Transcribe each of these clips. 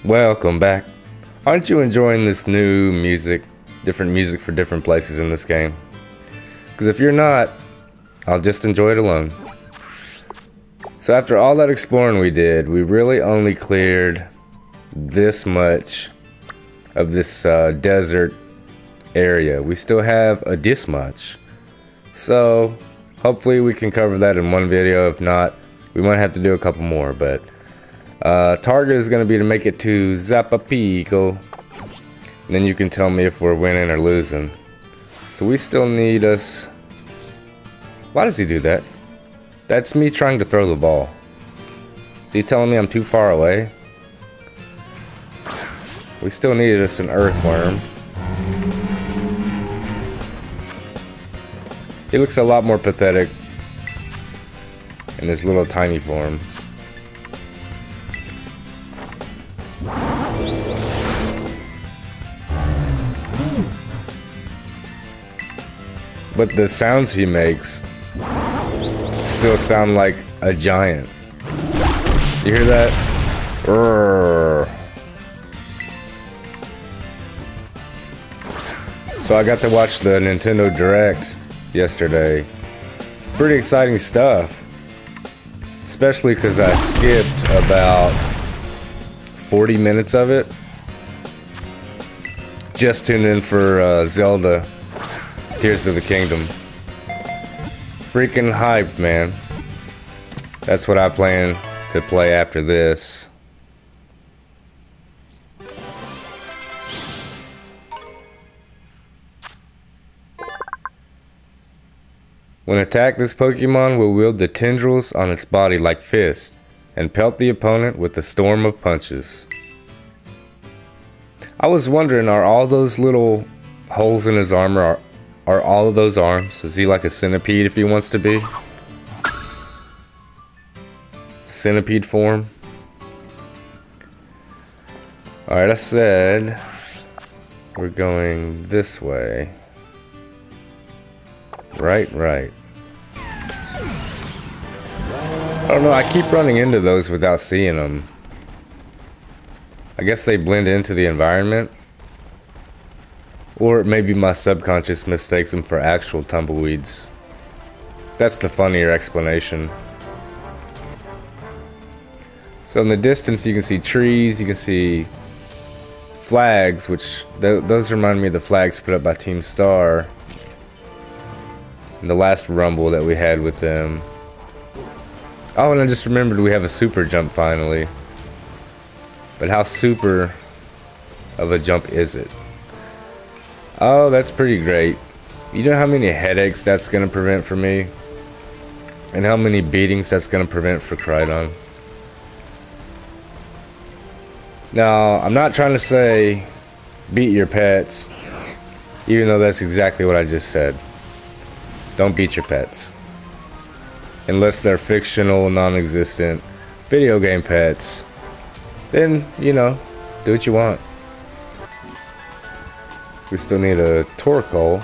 Welcome back. Aren't you enjoying this new music? Different music for different places in this game? Because if you're not, I'll just enjoy it alone. So after all that exploring we did, we really only cleared this much of this desert area. We still have this much. So hopefully we can cover that in one video. If not, we might have to do a couple more, but target is going to be to make it to Zapapico. And then you can tell me if we're winning or losing. So we still need us... Why does he do that? That's me trying to throw the ball. Is he telling me I'm too far away? We still needed us an earthworm. He looks a lot more pathetic in his little tiny form. But the sounds he makes still sound like a giant. You hear that? Urgh. So I got to watch the Nintendo Direct yesterday. Pretty exciting stuff. Especially because I skipped about 40 minutes of it. Just tuned in for Zelda Tears of the Kingdom. Freaking hyped, man. That's what I plan to play after this. When attacked, this Pokemon will wield the tendrils on its body like fists and pelt the opponent with a storm of punches. I was wondering, are all those little holes in his armor, are all of those arms? Is he like a centipede if he wants to be? Centipede form? Alright, I said we're going this way. Right. I don't know, I keep running into those without seeing them. I guess they blend into the environment. Or maybe my subconscious mistakes them for actual tumbleweeds. That's the funnier explanation. So in the distance you can see trees, you can see flags, which those remind me of the flags put up by Team Star in the last rumble that we had with them. Oh, and I just remembered we have a super jump finally. But how super of a jump is it? Oh, that's pretty great. You know how many headaches that's going to prevent for me? And how many beatings that's going to prevent for Koraidon? Now, I'm not trying to say beat your pets, even though that's exactly what I just said. Don't beat your pets. Unless they're fictional, non-existent video game pets. Then, you know, do what you want. We still need a Torkoal,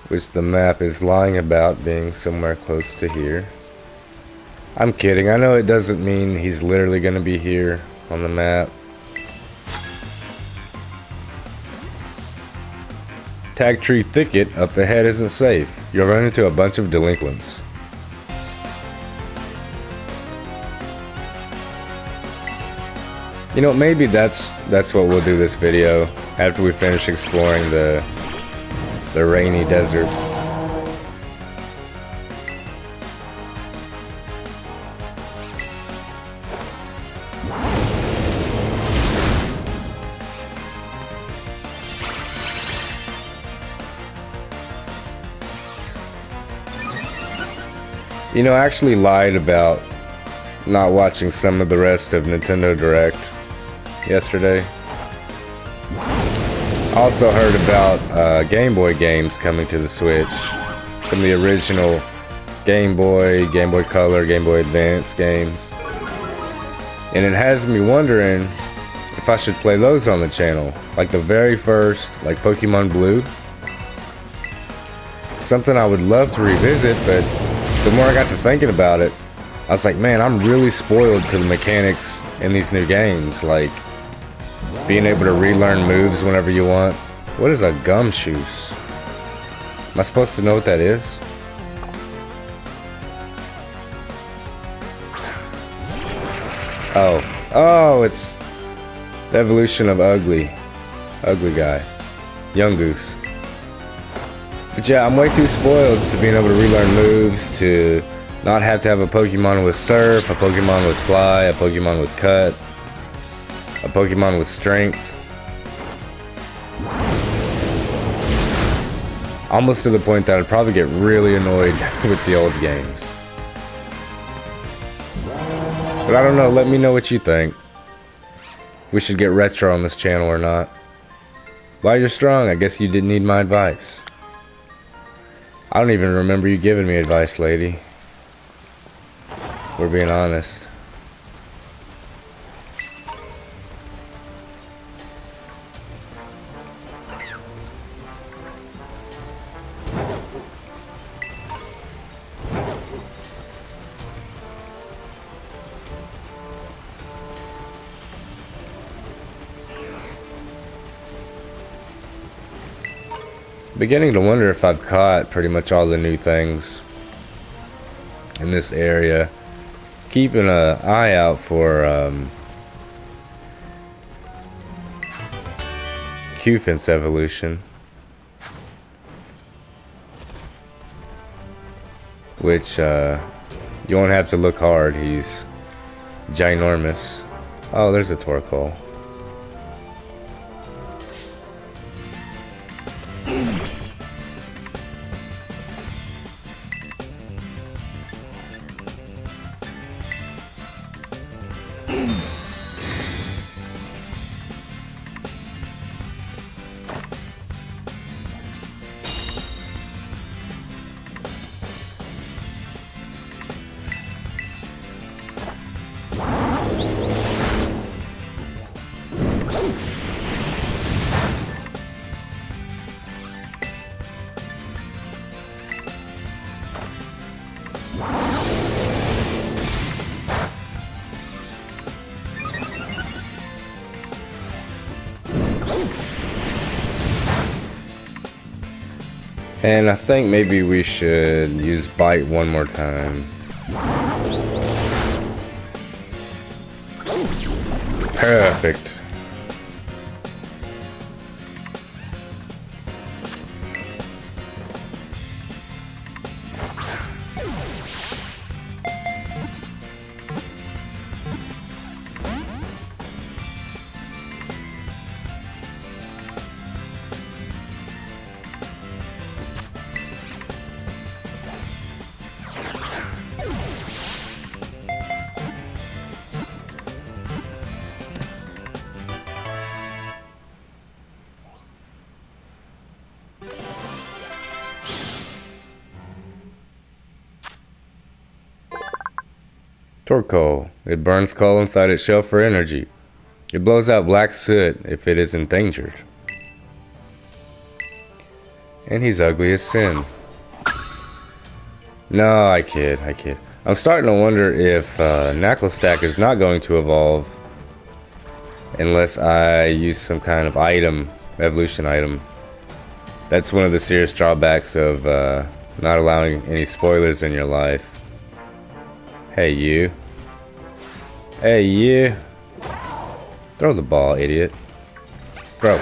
which the map is lying about being somewhere close to here. I'm kidding. I know it doesn't mean he's literally going to be here on the map. Tag tree thicket up ahead isn't safe. You'll run into a bunch of delinquents. You know, maybe that's what we'll do this video after we finish exploring the rainy desert. You know, I actually lied about not watching some of the rest of Nintendo Direct yesterday. I also heard about Game Boy games coming to the Switch. Some of the original Game Boy, Game Boy Color, Game Boy Advance games. And it has me wondering if I should play those on the channel. Like the very first, like Pokemon Blue. Something I would love to revisit, but the more I got to thinking about it, I was like, man, I'm really spoiled to the mechanics in these new games. Like, being able to relearn moves whenever you want. What is a gumshoes? Am I supposed to know what that is? Oh, it's the evolution of Ugly guy, Young Goose. But yeah, I'm way too spoiled to being able to relearn moves, to not have to have a Pokemon with Surf, a Pokemon with Fly, a Pokemon with Cut, a Pokemon with Strength. Almost to the point that I'd probably get really annoyed with the old games. But I don't know, let me know what you think. If we should get retro on this channel or not. While you're strong, I guess you didn't need my advice. I don't even remember you giving me advice, lady. We're being honest. Beginning to wonder if I've caught pretty much all the new things in this area. Keeping an eye out for Q-Fence evolution, which you won't have to look hard. He's ginormous. Oh, there's a Torkoal. And I think maybe we should use Bite one more time. Perfect. Torkoal. It burns coal inside its shell for energy. It blows out black soot if it is endangered. And he's ugly as sin. No, I kid. I'm starting to wonder if Knucklestack is not going to evolve unless I use some kind of item, evolution item. That's one of the serious drawbacks of not allowing any spoilers in your life. Hey, you. Hey, you. Throw the ball, idiot. Throw.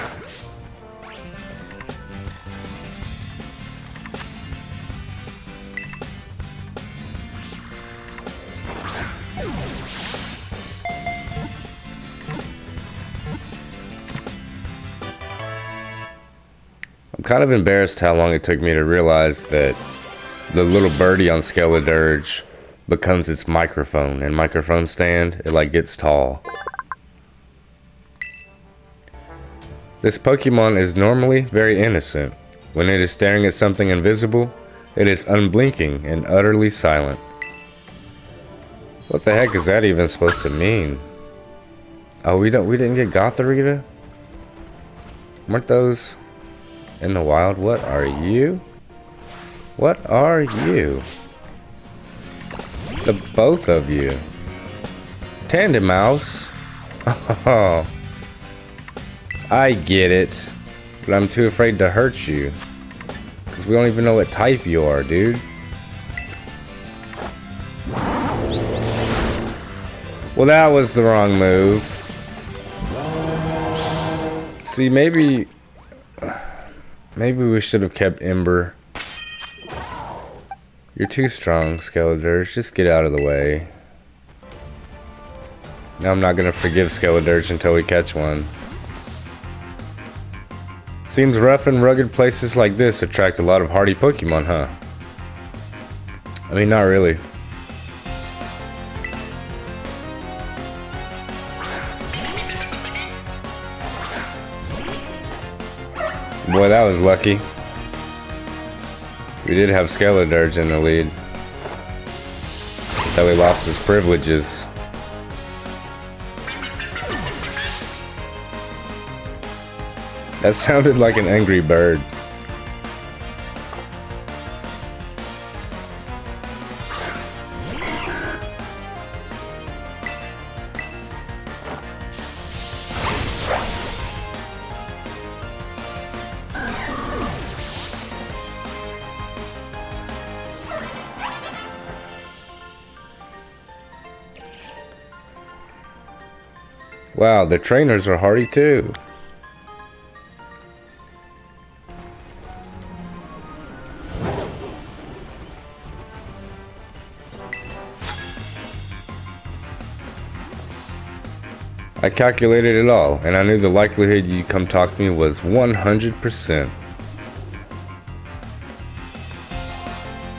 I'm kind of embarrassed how long it took me to realize that the little birdie on Skeledirge becomes its microphone and microphone stand. It like gets tall. This Pokemon is normally very innocent. When it is staring at something invisible, it is unblinking and utterly silent. What the heck is that even supposed to mean? Oh, we didn't get Gotharita? Weren't those in the wild? What are you? What are you? The both of you. Tandem Mouse. Oh. I get it. But I'm too afraid to hurt you. Because we don't even know what type you are, dude. Well, that was the wrong move. See, maybe we should have kept Ember. You're too strong, Skeledirge. Just get out of the way. Now I'm not gonna forgive Skeledirge until we catch one. Seems rough and rugged places like this attract a lot of hardy Pokemon, huh? I mean, not really. Boy, that was lucky. We did have Skeledirge in the lead. Until he lost his privileges. That sounded like an angry bird. Wow, the trainers are hardy too. I calculated it all, and I knew the likelihood you'd come talk to me was 100%.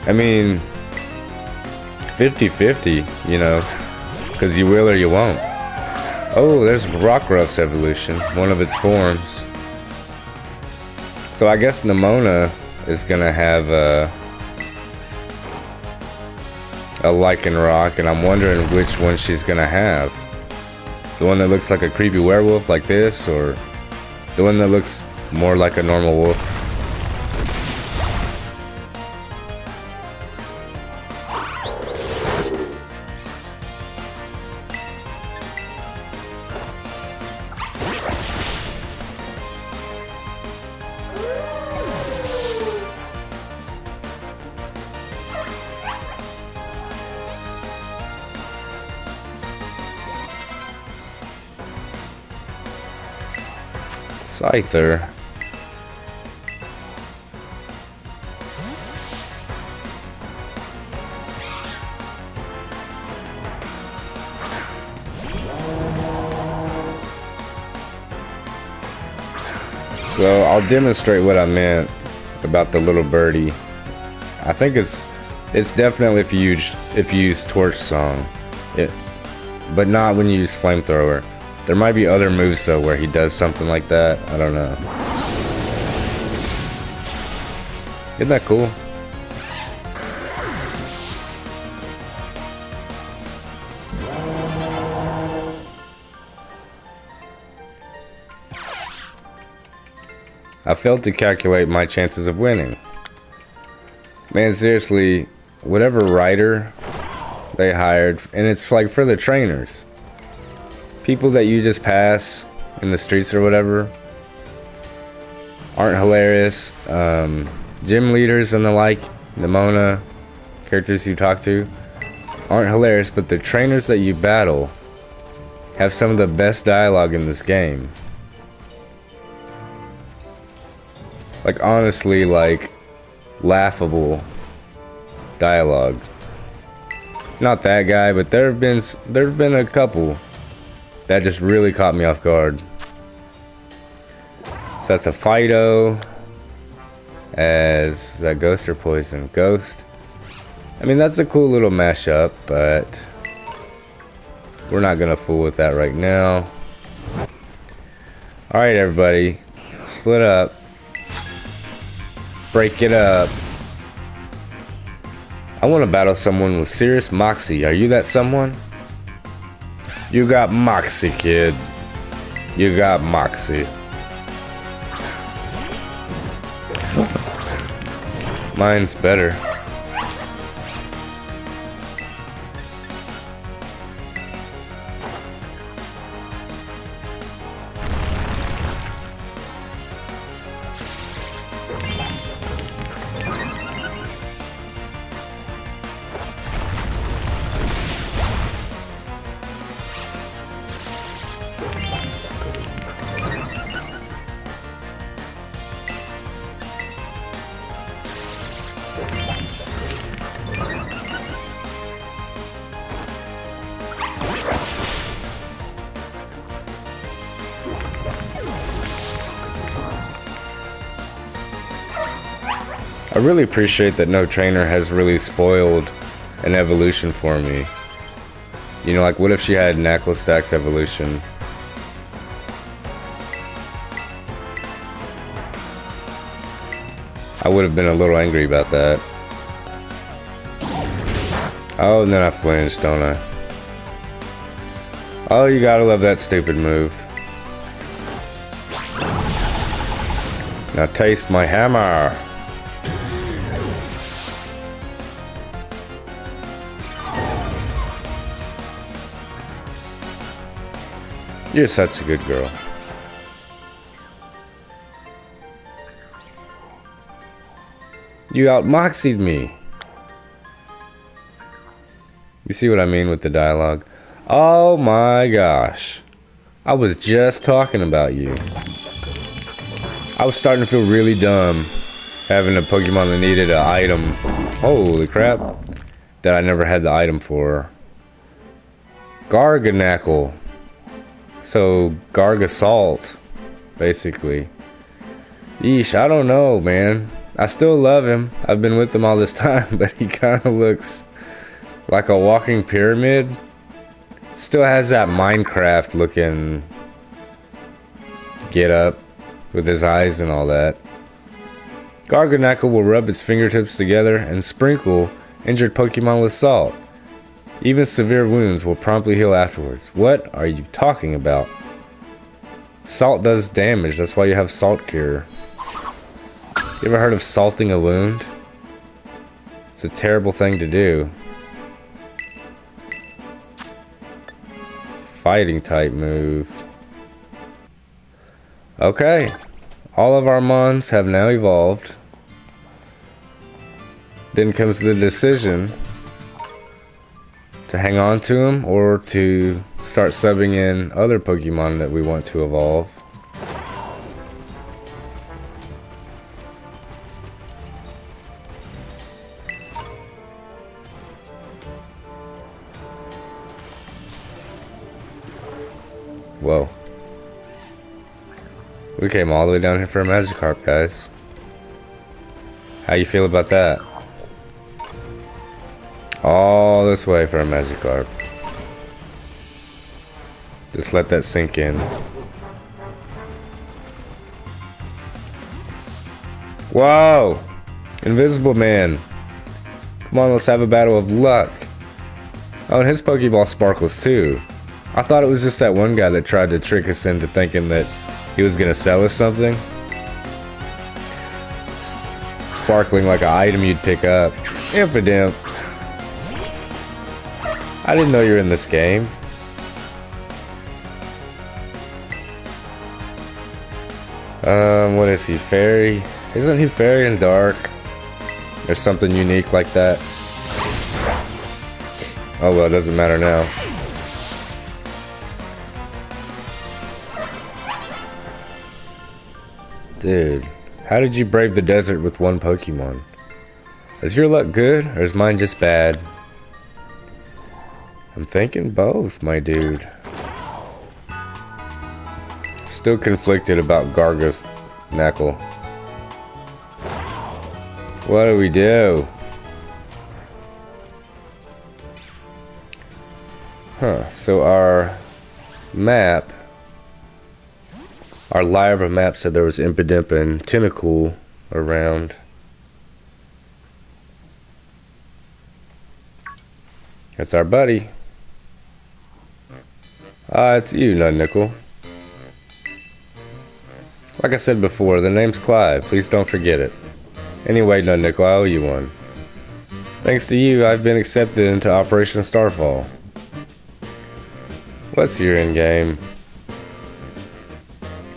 I mean, 50-50, you know, because you will or you won't. Oh, there's Rockruff's evolution, one of its forms. So I guess Nemona is gonna have a Lycanroc, and I'm wondering which one she's gonna have. The one that looks like a creepy werewolf like this, or the one that looks more like a normal wolf? Scyther. So I'll demonstrate what I meant about the little birdie. I think it's definitely if you use Torch Song, but not when you use Flamethrower. There might be other moves though where he does something like that. I don't know. Isn't that cool? I failed to calculate my chances of winning. Man, seriously, whatever writer they hired, and it's like for the trainers. People that you just pass in the streets or whatever aren't hilarious. Gym leaders and the like, Nemona, characters you talk to, aren't hilarious, but the trainers that you battle have some of the best dialogue in this game. Like, honestly, like, laughable dialogue. Not that guy, but there have been a couple that just really caught me off guard. So that's a Fido. Is that Ghost or Poison? Ghost. I mean, that's a cool little mashup, but we're not gonna fool with that right now. Alright, everybody. Split up. Break it up. I want to battle someone with serious moxie. Are you that someone? You got moxie, kid. You got moxie. Mine's better. I really appreciate that no trainer has really spoiled an evolution for me. You know, like what if she had Knuckle Stack's evolution? I would have been a little angry about that. Oh, and then I flinched, don't I? Oh, you gotta love that stupid move. Now taste my hammer. You're such a good girl. You out-moxied me. You see what I mean with the dialogue? Oh my gosh. I was just talking about you. I was starting to feel really dumb having a Pokemon that needed an item. Holy crap. That I never had the item for. Garganackle. So, Gargasalt, basically. Yeesh, I don't know, man. I still love him. I've been with him all this time, but he kind of looks like a walking pyramid. Still has that Minecraft looking get up with his eyes and all that. Garganackle will rub its fingertips together and sprinkle injured Pokemon with salt. Even severe wounds will promptly heal afterwards. What are you talking about? Salt does damage, that's why you have Salt Cure. You ever heard of salting a wound? It's a terrible thing to do. Fighting type move. Okay. All of our Mons have now evolved. Then comes the decision to hang on to them or to start subbing in other Pokemon that we want to evolve. Whoa. We came all the way down here for a Magikarp, guys. How you feel about that? All this way for a Magikarp. Just let that sink in. Whoa! Invisible Man. Come on, let's have a battle of luck. Oh, and his Pokeball sparkles too. I thought it was just that one guy that tried to trick us into thinking that he was gonna sell us something. Sparkling like an item you'd pick up. Impidimp. I didn't know you were in this game. What is he? Fairy? Isn't he Fairy and Dark? There's something unique like that. Oh well, it doesn't matter now. Dude, how did you brave the desert with one Pokemon? Is your luck good, or is mine just bad? I'm thinking both, my dude. Still conflicted about Garganackle. What do we do? Huh, so our map, our live map said there was Impidimp and Tentacool around. That's our buddy. It's you, Nud Nickel. Like I said before, the name's Clive. Please don't forget it. Anyway, Nud Nickel, I owe you one. Thanks to you, I've been accepted into Operation Starfall. What's your end game?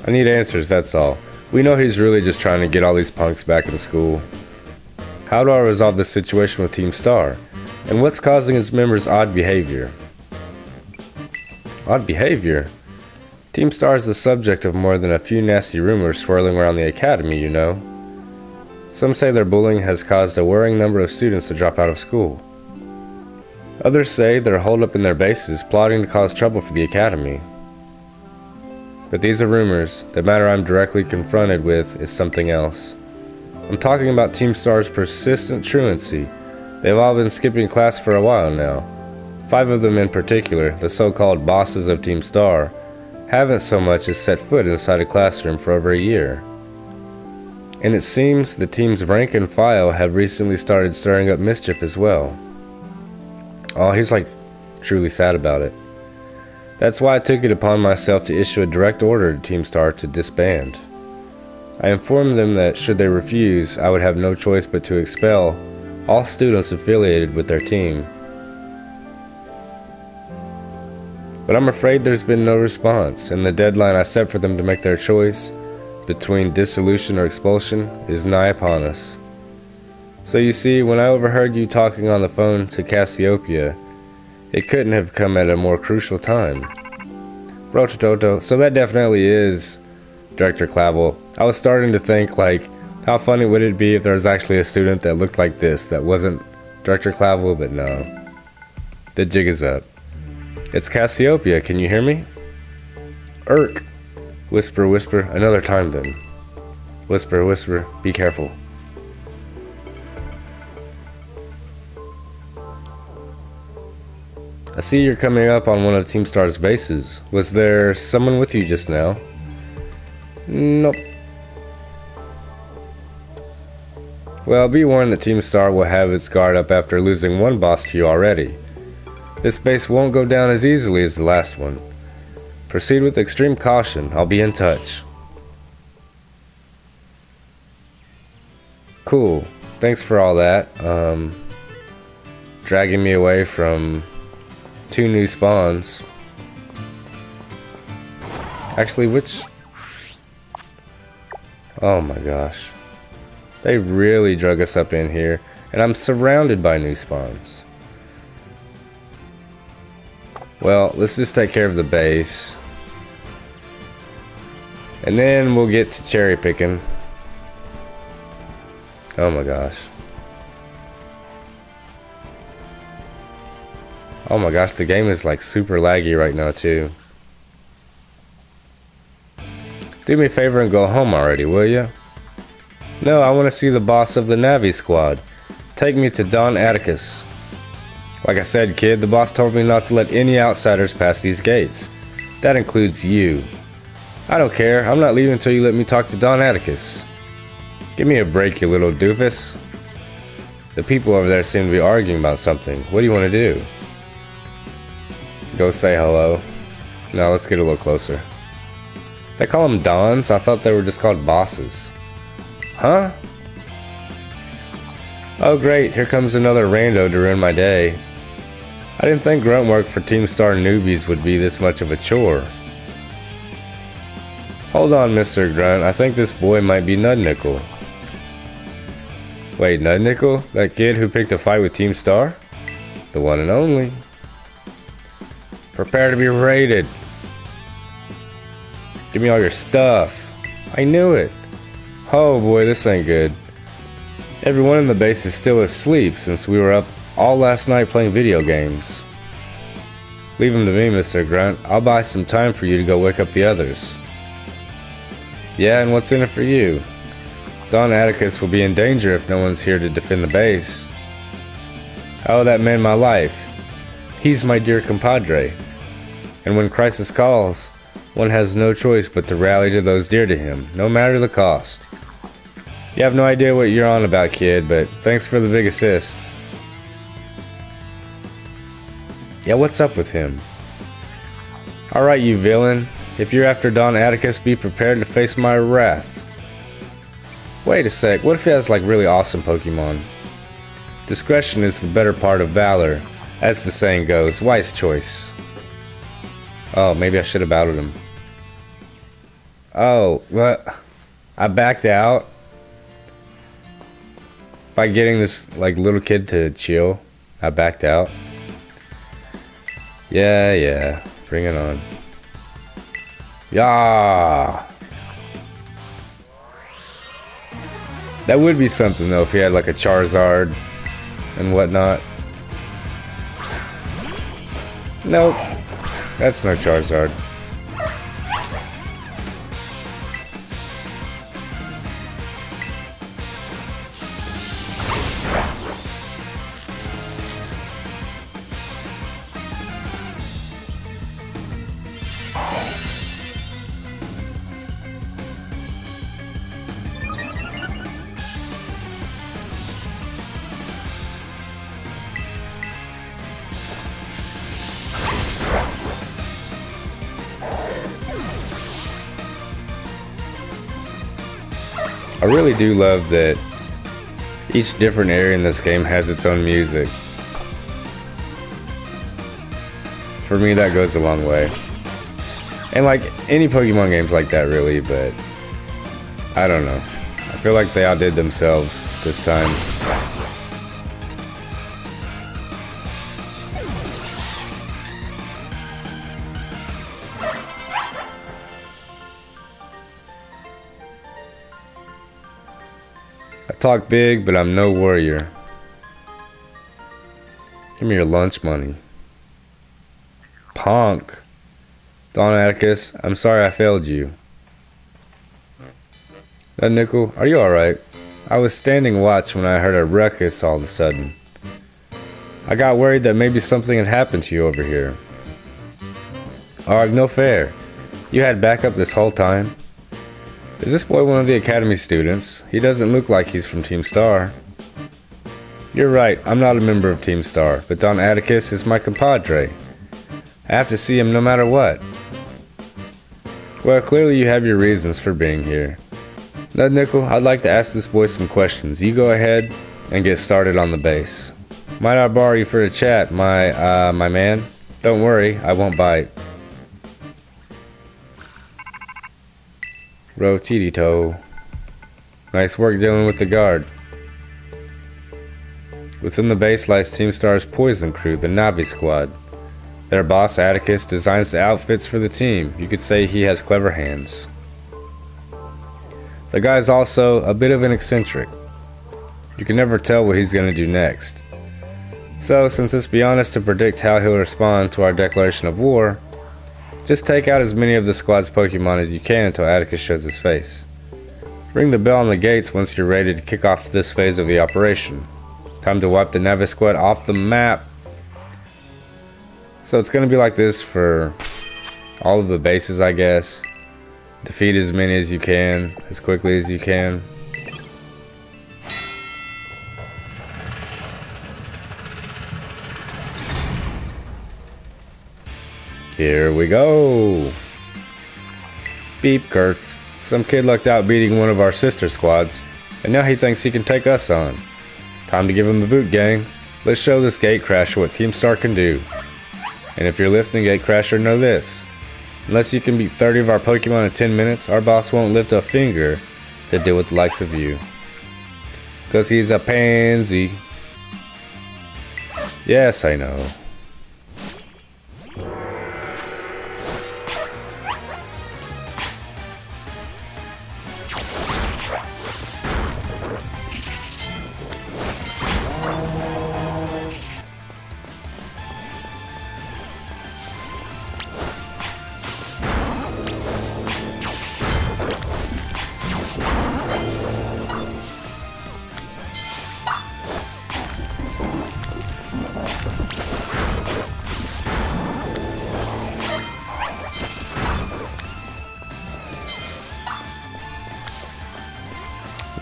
I need answers, that's all. We know he's really just trying to get all these punks back into school. How do I resolve this situation with Team Star? And what's causing its members' odd behavior? Odd behavior? Team Star is the subject of more than a few nasty rumors swirling around the academy, you know. Some say their bullying has caused a worrying number of students to drop out of school. Others say they're holed up in their bases, plotting to cause trouble for the academy. But these are rumors. The matter I'm directly confronted with is something else. I'm talking about Team Star's persistent truancy. They've all been skipping class for a while now. 5 of them in particular, the so-called bosses of Team Star, haven't so much as set foot inside a classroom for over a year. And it seems the team's rank and file have recently started stirring up mischief as well. Oh, he's like truly sad about it. That's why I took it upon myself to issue a direct order to Team Star to disband. I informed them that should they refuse, I would have no choice but to expel all students affiliated with their team. But I'm afraid there's been no response, and the deadline I set for them to make their choice between dissolution or expulsion is nigh upon us. So you see, when I overheard you talking on the phone to Cassiopeia, it couldn't have come at a more crucial time. Rotototo, so that definitely is Director Clavel. I was starting to think, like, how funny would it be if there was actually a student that looked like this that wasn't Director Clavel, but no. The jig is up. It's Cassiopeia, can you hear me? Irk. Whisper, whisper, another time then. Whisper, whisper, be careful. I see you're coming up on one of Team Star's bases. Was there someone with you just now? Nope. Well, be warned that Team Star will have its guard up after losing one boss to you already. This base won't go down as easily as the last one. Proceed with extreme caution. I'll be in touch. Cool. Thanks for all that. Dragging me away from 2 new spawns. Actually, which... Oh my gosh. They really drug us up in here, and I'm surrounded by new spawns. Well, let's just take care of the base. And then we'll get to cherry picking. Oh my gosh. Oh my gosh, the game is like super laggy right now too. Do me a favor and go home already, will ya? No, I want to see the boss of the Navi squad. Take me to Don Atticus. Like I said, kid, the boss told me not to let any outsiders pass these gates. That includes you. I don't care, I'm not leaving until you let me talk to Don Atticus. Give me a break, you little doofus. The people over there seem to be arguing about something. What do you want to do? Go say hello. No, let's get a little closer. They call them Dons? I thought they were just called bosses. Huh? Oh great, here comes another rando to ruin my day. I didn't think grunt work for Team Star newbies would be this much of a chore. Hold on, Mr. Grunt, I think this boy might be Nud Nickel. Wait, Nud Nickel? That kid who picked a fight with Team Star? The one and only. Prepare to be raided. Give me all your stuff. I knew it. Oh boy, this ain't good. Everyone in the base is still asleep since we were up all last night playing video games. Leave them to me, Mr. Grunt. I'll buy some time for you to go wake up the others. Yeah, and what's in it for you? Don Atticus will be in danger if no one's here to defend the base. Oh, that man my life. He's my dear compadre. And when crisis calls, one has no choice but to rally to those dear to him, no matter the cost. You have no idea what you're on about, kid, but thanks for the big assist. Yeah, what's up with him? Alright, you villain. If you're after Don Atticus, be prepared to face my wrath. Wait a sec, what if he has like really awesome Pokemon? Discretion is the better part of valor, as the saying goes. Wise choice. Oh, maybe I should have battled him. Oh, what? I backed out? By getting this like little kid to chill, I backed out. Yeah, bring it on. Yeah. That would be something though if he had like a Charizard and whatnot. Nope, that's no Charizard. I really do love that each different area in this game has its own music. For me, that goes a long way. And like any Pokemon games like that really, but I don't know. I feel like they outdid themselves this time. I talk big, but I'm no warrior. Give me your lunch money. Punk. Don Atticus, I'm sorry I failed you. Nud Nickel, are you alright? I was standing watch when I heard a ruckus all of a sudden. I got worried that maybe something had happened to you over here. Arg, no fair. You had backup this whole time? Is this boy one of the Academy students? He doesn't look like he's from Team Star. You're right, I'm not a member of Team Star, but Don Atticus is my compadre. I have to see him no matter what. Well, clearly you have your reasons for being here. Nud Nickel, I'd like to ask this boy some questions. You go ahead and get started on the base. Might I borrow you for a chat, my man? Don't worry, I won't bite. Rotitito. Nice work dealing with the guard. Within the base lies Team Star's Poison Crew, the Navi Squad. Their boss, Atticus, designs the outfits for the team. You could say he has clever hands. The guy's also a bit of an eccentric. You can never tell what he's going to do next. So, since it's beyond us to predict how he'll respond to our declaration of war, just take out as many of the squad's Pokemon as you can until Atticus shows his face. Ring the bell on the gates once you're ready to kick off this phase of the operation. Time to wipe the Navi Squad off the map. So it's going to be like this for all of the bases, I guess. Defeat as many as you can, as quickly as you can. Here we go. Beep Kurtz. Some kid lucked out beating one of our sister squads, and now he thinks he can take us on. Time to give him the boot, gang. Let's show this Gatecrasher what Team Star can do. And if you're listening, Gatecrasher, know this. Unless you can beat 30 of our Pokemon in 10 minutes, our boss won't lift a finger to deal with the likes of you. Cause he's a pansy. Yes, I know.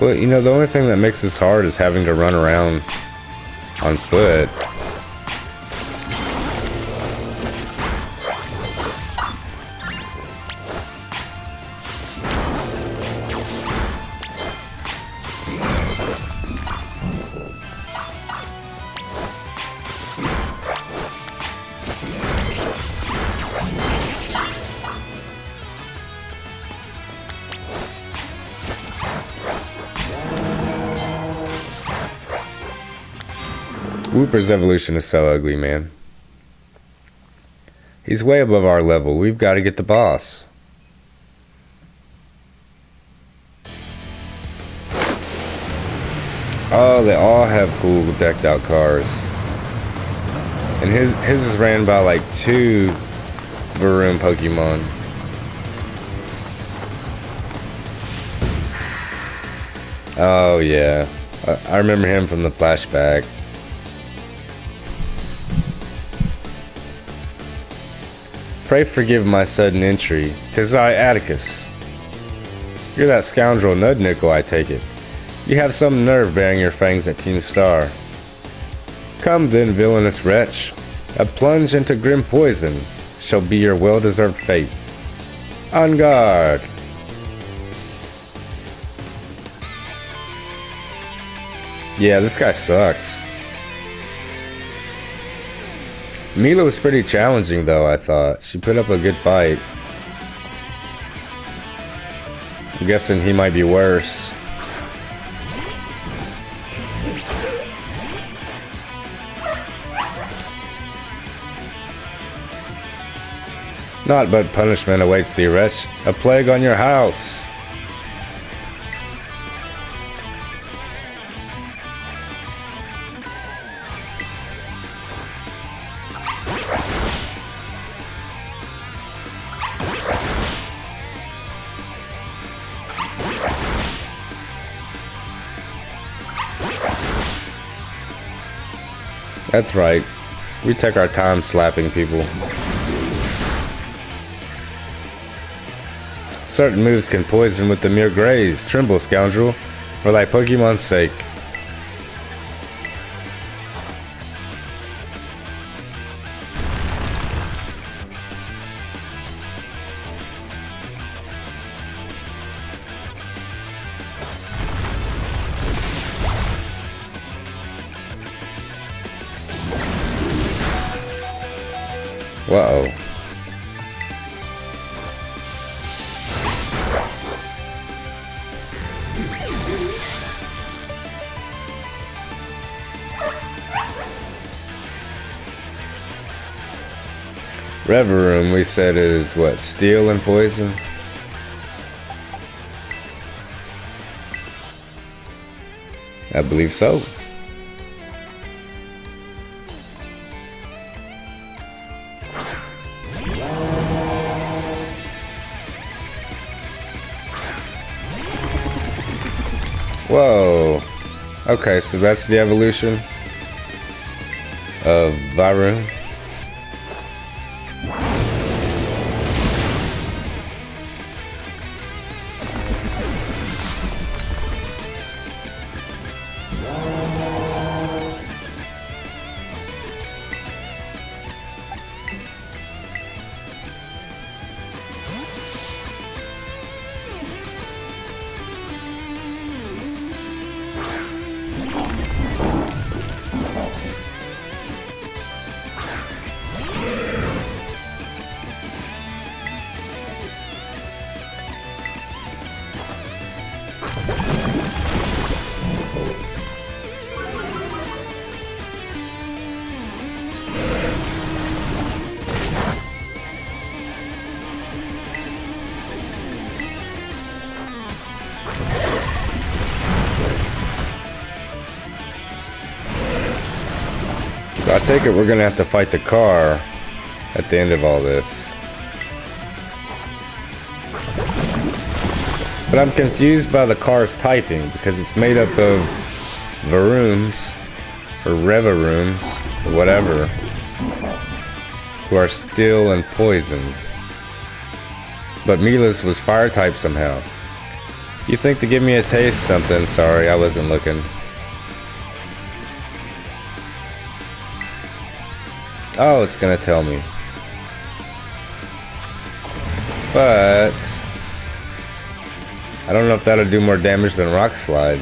Well, you know, the only thing that makes this hard is having to run around on foot. Wooper's evolution is so ugly, man. He's way above our level. We've got to get the boss. Oh, they all have cool decked out cars. And his is ran by like 2 Varoom Pokemon. Oh yeah. I remember him from the flashback. Pray forgive my sudden entry. 'Tis I, Atticus. You're that scoundrel Nud Nickel, I take it. You have some nerve bearing your fangs at Team Star. Come then, villainous wretch. A plunge into grim poison shall be your well-deserved fate. En garde! Yeah, this guy sucks. Mila was pretty challenging though, I thought. She put up a good fight. I'm guessing he might be worse. Naught but punishment awaits thee, wretch. A plague on your house. That's right. We take our time slapping people. Certain moves can poison with the mere graze. Tremble, scoundrel, for thy Pokemon's sake. Uh-oh. Reverum, we said, is what? Steel and poison? I believe so. Whoa. Okay, so that's the evolution of Varum. So I take it we're gonna have to fight the car at the end of all this. But I'm confused by the car's typing because it's made up of Varooms or Revarooms or whatever who are steel and poison. But Mila's was fire type somehow. You think to give me a taste something? Sorry, I wasn't looking. Oh, it's gonna tell me. But I don't know if that'll do more damage than Rock Slide.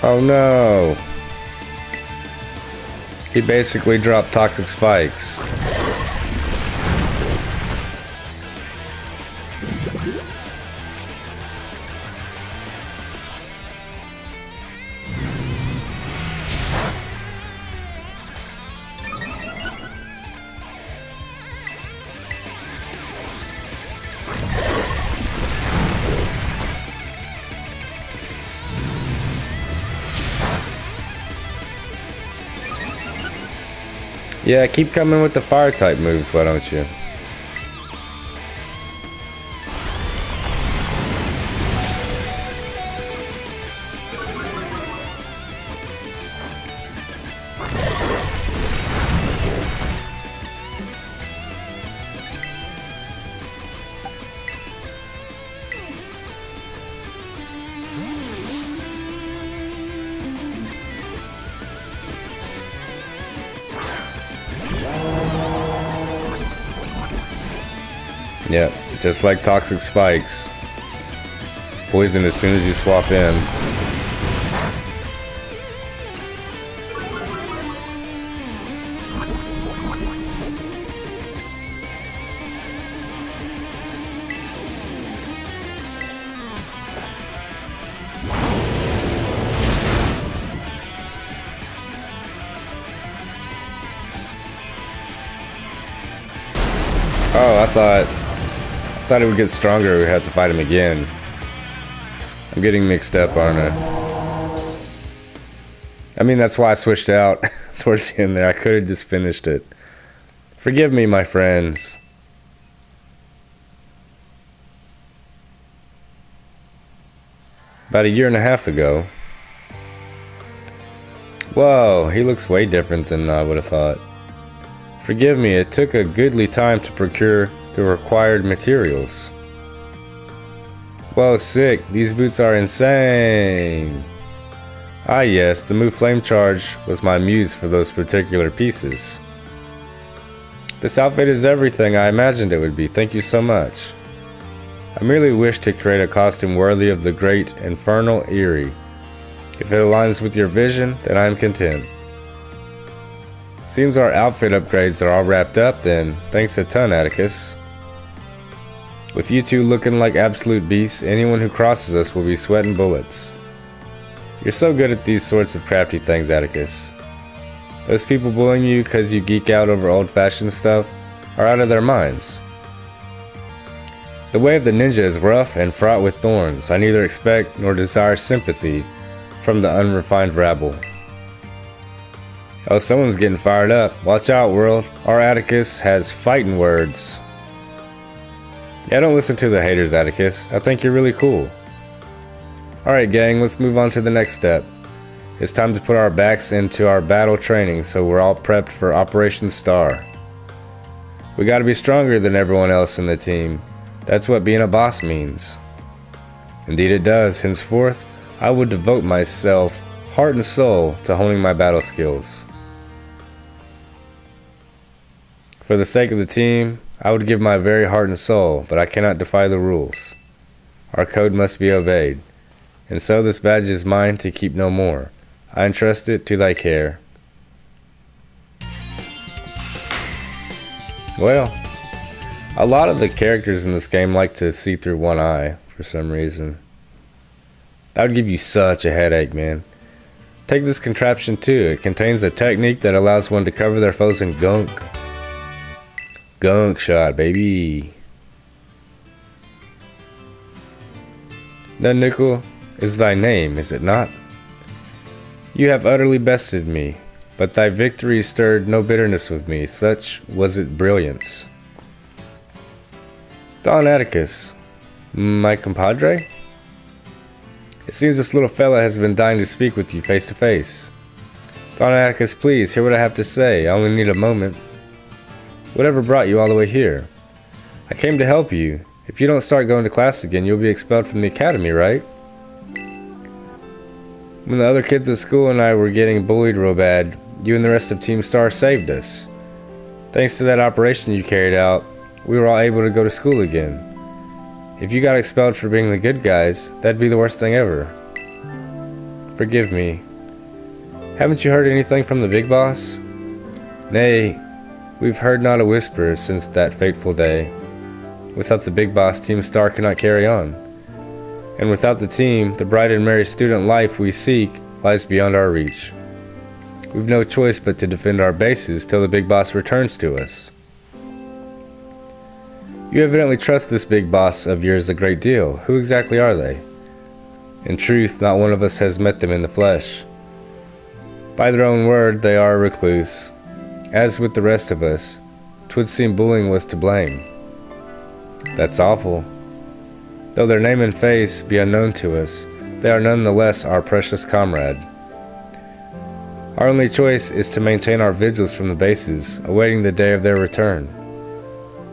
Oh no! He basically dropped toxic spikes. Yeah, keep coming with the fire type moves, why don't you? Yep, just like toxic spikes. Poison as soon as you swap in. Oh, I thought it would get stronger. We'd have to fight him again. I'm getting mixed up, aren't I? I mean, that's why I switched out towards the end there. I could have just finished it. Forgive me, my friends. About a year and a half ago. Whoa, he looks way different than I would have thought. Forgive me, it took a goodly time to procure the required materials. Whoa, sick. These boots are insane. Ah yes, the move Flame Charge was my muse for those particular pieces. This outfit is everything I imagined it would be. Thank you so much. I merely wish to create a costume worthy of the great Infernal Eevee. If it aligns with your vision, then I am content. Seems our outfit upgrades are all wrapped up then. Thanks a ton, Atticus. With you two looking like absolute beasts, anyone who crosses us will be sweating bullets. You're so good at these sorts of crafty things, Atticus. Those people bullying you because you geek out over old-fashioned stuff are out of their minds. The way of the ninja is rough and fraught with thorns. I neither expect nor desire sympathy from the unrefined rabble. Oh, someone's getting fired up. Watch out, world. Our Atticus has fighting words. Yeah, don't listen to the haters, Atticus. I think you're really cool. Alright, gang, let's move on to the next step. It's time to put our backs into our battle training so we're all prepped for Operation Star. We gotta be stronger than everyone else in the team. That's what being a boss means. Indeed it does. Henceforth, I would devote myself, heart and soul, to honing my battle skills. For the sake of the team, I would give my very heart and soul, but I cannot defy the rules. Our code must be obeyed, and so this badge is mine to keep no more. I entrust it to thy care. Well, a lot of the characters in this game like to see through one eye, for some reason. That would give you such a headache, man. Take this contraption too. It contains a technique that allows one to cover their foes in gunk. Gunk shot, baby. Nud Nickel is thy name, is it not? You have utterly bested me, but thy victory stirred no bitterness with me, such was its brilliance. Don Atticus, my compadre? It seems this little fella has been dying to speak with you face to face. Don Atticus, please, hear what I have to say. I only need a moment. Whatever brought you all the way here? I came to help you. If you don't start going to class again, you'll be expelled from the academy, right? When the other kids at school and I were getting bullied real bad, you and the rest of Team Star saved us. Thanks to that operation you carried out, we were all able to go to school again. If you got expelled for being the good guys, that'd be the worst thing ever. Forgive me. Haven't you heard anything from the big boss? Nay, we've heard not a whisper since that fateful day. Without the big boss, Team Star cannot carry on. And without the team, the bright and merry student life we seek lies beyond our reach. We've no choice but to defend our bases till the big boss returns to us. You evidently trust this big boss of yours a great deal. Who exactly are they? In truth, not one of us has met them in the flesh. By their own word, they are a recluse. As with the rest of us, 'twould seem bullying was to blame. That's awful. Though their name and face be unknown to us, they are nonetheless our precious comrade. Our only choice is to maintain our vigils from the bases, awaiting the day of their return.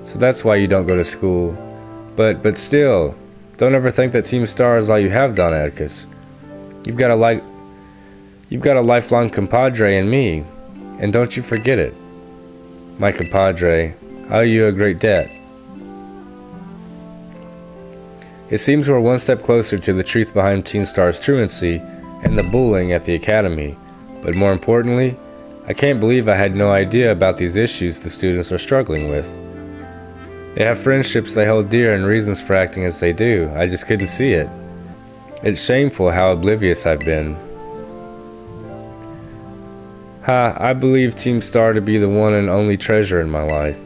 So that's why you don't go to school. But still, don't ever think that Team Star is all you have, Don Atticus. You've got a lifelong compadre in me, and don't you forget it. My compadre, I owe you a great debt. It seems we're one step closer to the truth behind Team Star's truancy and the bullying at the academy. But more importantly, I can't believe I had no idea about these issues the students are struggling with. They have friendships they hold dear and reasons for acting as they do. I just couldn't see it. It's shameful how oblivious I've been. I believe Team Star to be the one and only treasure in my life.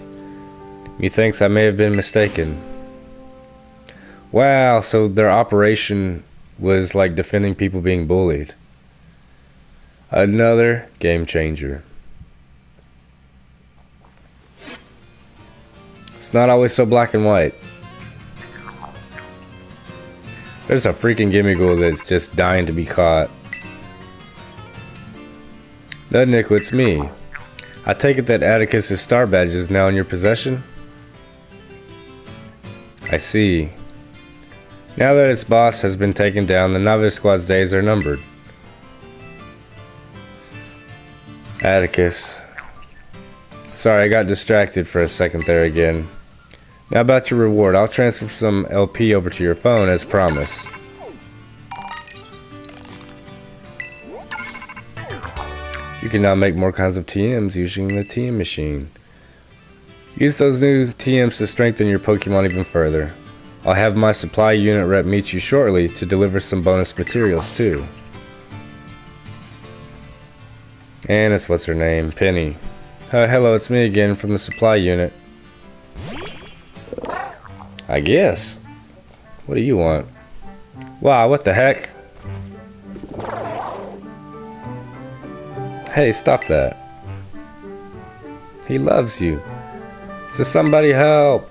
Methinks I may have been mistaken. Wow, so their operation was like defending people being bullied. Another game changer. It's not always so black and white. There's a freaking Gimmighoul that's just dying to be caught. Nud Nickel, it's me. I take it that Atticus' star badge is now in your possession? I see. Now that its boss has been taken down, the Novice Squad's days are numbered. Atticus. Sorry, I got distracted for a second there again. Now about your reward, I'll transfer some LP over to your phone as promised. You can now make more kinds of TMs using the TM machine. Use those new TMs to strengthen your Pokemon even further. I'll have my supply unit rep meet you shortly to deliver some bonus materials too. And it's what's her name, Penny. Hello, it's me again from the supply unit. I guess. What do you want? Wow, what the heck? Hey, stop that. He loves you. So somebody help.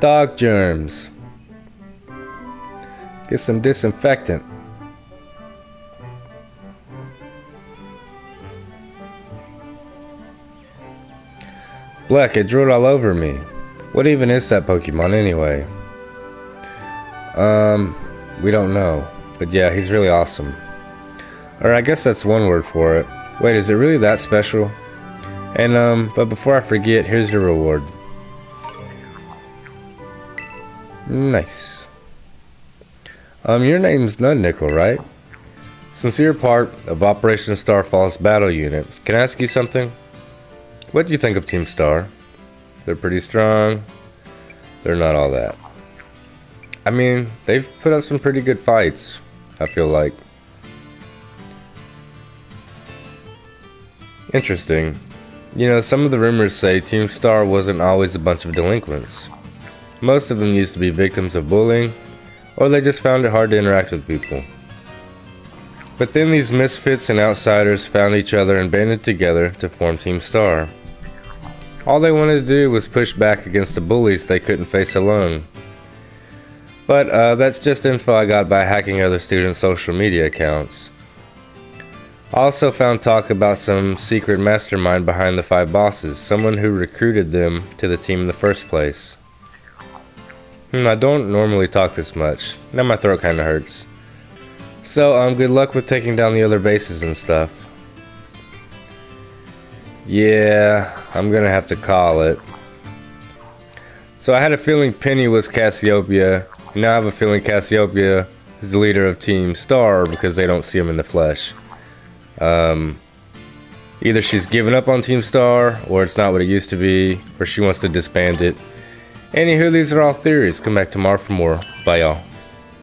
Dog germs. Get some disinfectant. Black, it drooled all over me. What even is that Pokemon anyway? We don't know. But yeah, he's really awesome. Or I guess that's one word for it. Wait, is it really that special? And but before I forget, here's your reward. Nice. Your name's Nud Nickel, right? Since you're part of Operation Starfall's battle unit, can I ask you something? What do you think of Team Star? They're pretty strong. They're not all that. I mean, they've put up some pretty good fights, I feel like. Interesting. You know, some of the rumors say Team Star wasn't always a bunch of delinquents. Most of them used to be victims of bullying, or they just found it hard to interact with people. But then these misfits and outsiders found each other and banded together to form Team Star. All they wanted to do was push back against the bullies they couldn't face alone. But that's just info I got by hacking other students' social media accounts. I also found talk about some secret mastermind behind the 5 bosses, someone who recruited them to the team in the first place. I don't normally talk this much. Now my throat kinda hurts. So, good luck with taking down the other bases and stuff. Yeah, I'm gonna have to call it. So I had a feeling Penny was Cassiopeia, and now I have a feeling Cassiopeia is the leader of Team Star because they don't see him in the flesh. Either she's given up on Team Star, or it's not what it used to be, or she wants to disband it. Anywho, these are all theories. Come back tomorrow for more. Bye, y'all.